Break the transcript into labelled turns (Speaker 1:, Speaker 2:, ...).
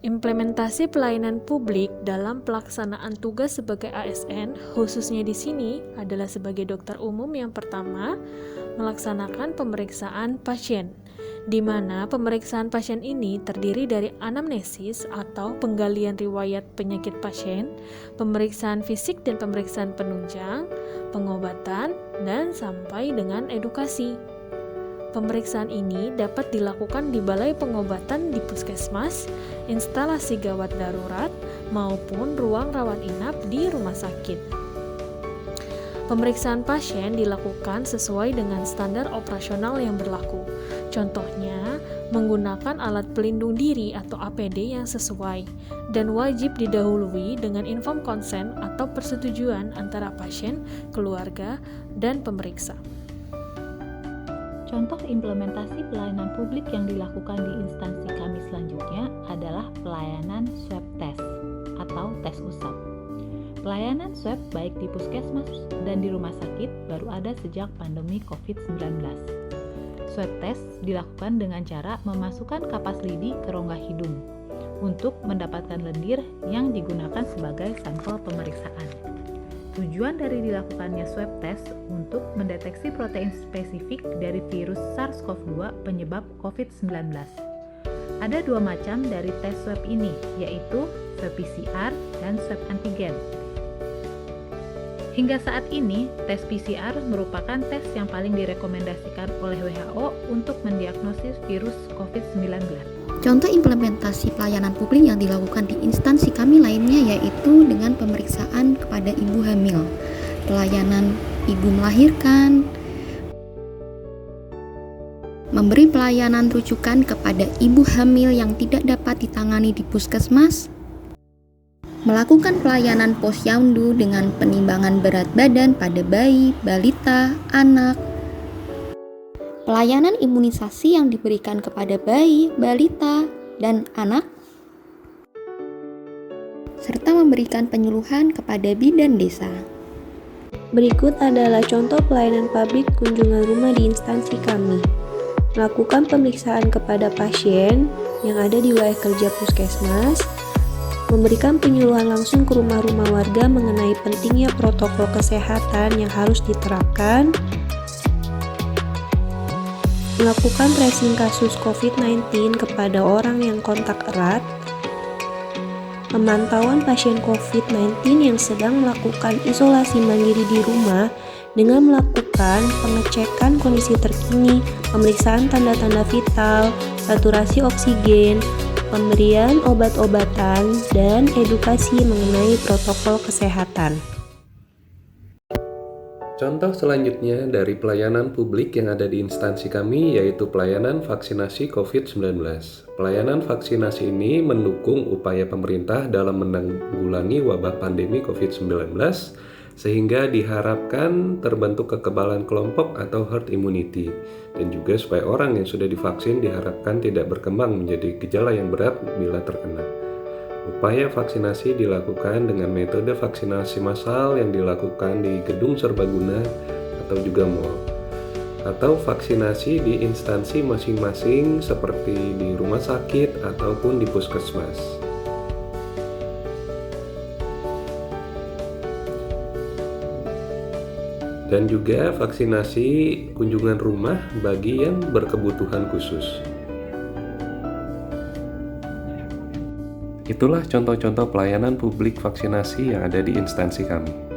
Speaker 1: Implementasi pelayanan publik dalam pelaksanaan tugas sebagai ASN, khususnya di sini adalah sebagai dokter umum yang pertama, melaksanakan pemeriksaan pasien, di mana pemeriksaan pasien ini terdiri dari anamnesis atau penggalian riwayat penyakit pasien, pemeriksaan fisik dan pemeriksaan penunjang, pengobatan, dan sampai dengan edukasi. Pemeriksaan ini dapat dilakukan di balai pengobatan di puskesmas, instalasi gawat darurat, maupun ruang rawat inap di rumah sakit. Pemeriksaan pasien dilakukan sesuai dengan standar operasional yang berlaku. Contohnya, menggunakan alat pelindung diri atau APD yang sesuai dan wajib didahului dengan informed consent atau persetujuan antara pasien, keluarga, dan pemeriksa.
Speaker 2: Contoh implementasi pelayanan publik yang dilakukan di instansi kami selanjutnya adalah pelayanan swab test atau tes usap. Pelayanan swab baik di puskesmas dan di rumah sakit baru ada sejak pandemi COVID-19. Swab test dilakukan dengan cara memasukkan kapas lidi ke rongga hidung untuk mendapatkan lendir yang digunakan sebagai sampel pemeriksaan. Tujuan dari dilakukannya swab test untuk mendeteksi protein spesifik dari virus SARS-CoV-2 penyebab COVID-19. Ada dua macam dari tes swab ini, yaitu swab PCR dan swab antigen. Hingga saat ini, tes PCR merupakan tes yang paling direkomendasikan oleh WHO untuk mendiagnosis virus COVID-19.
Speaker 3: Contoh implementasi pelayanan publik yang dilakukan di instansi kami lainnya yaitu dengan pemeriksaan kepada ibu hamil, pelayanan ibu melahirkan, memberi pelayanan rujukan kepada ibu hamil yang tidak dapat ditangani di puskesmas, melakukan pelayanan posyandu dengan penimbangan berat badan pada bayi, balita, anak, pelayanan imunisasi yang diberikan kepada bayi, balita, dan anak, serta memberikan penyuluhan kepada bidan desa.
Speaker 4: Berikut adalah contoh pelayanan publik kunjungan rumah di instansi kami. Melakukan pemeriksaan kepada pasien yang ada di wilayah kerja puskesmas, memberikan penyuluhan langsung ke rumah-rumah warga mengenai pentingnya protokol kesehatan yang harus diterapkan, melakukan tracing kasus COVID-19 kepada orang yang kontak erat, pemantauan pasien COVID-19 yang sedang melakukan isolasi mandiri di rumah dengan melakukan pengecekan kondisi terkini, pemeriksaan tanda-tanda vital, saturasi oksigen, pemberian obat-obatan, dan edukasi mengenai protokol kesehatan.
Speaker 5: Contoh selanjutnya dari pelayanan publik yang ada di instansi kami yaitu pelayanan vaksinasi COVID-19. Pelayanan vaksinasi ini mendukung upaya pemerintah dalam menanggulangi wabah pandemi COVID-19 sehingga diharapkan terbentuk kekebalan kelompok atau herd immunity dan juga supaya orang yang sudah divaksin diharapkan tidak berkembang menjadi gejala yang berat bila terkena. Upaya vaksinasi dilakukan dengan metode vaksinasi massal yang dilakukan di gedung serbaguna atau juga mal, atau vaksinasi di instansi masing-masing seperti di rumah sakit ataupun di puskesmas. Dan juga vaksinasi kunjungan rumah bagi yang berkebutuhan khusus. Itulah contoh-contoh pelayanan publik vaksinasi yang ada di instansi kami.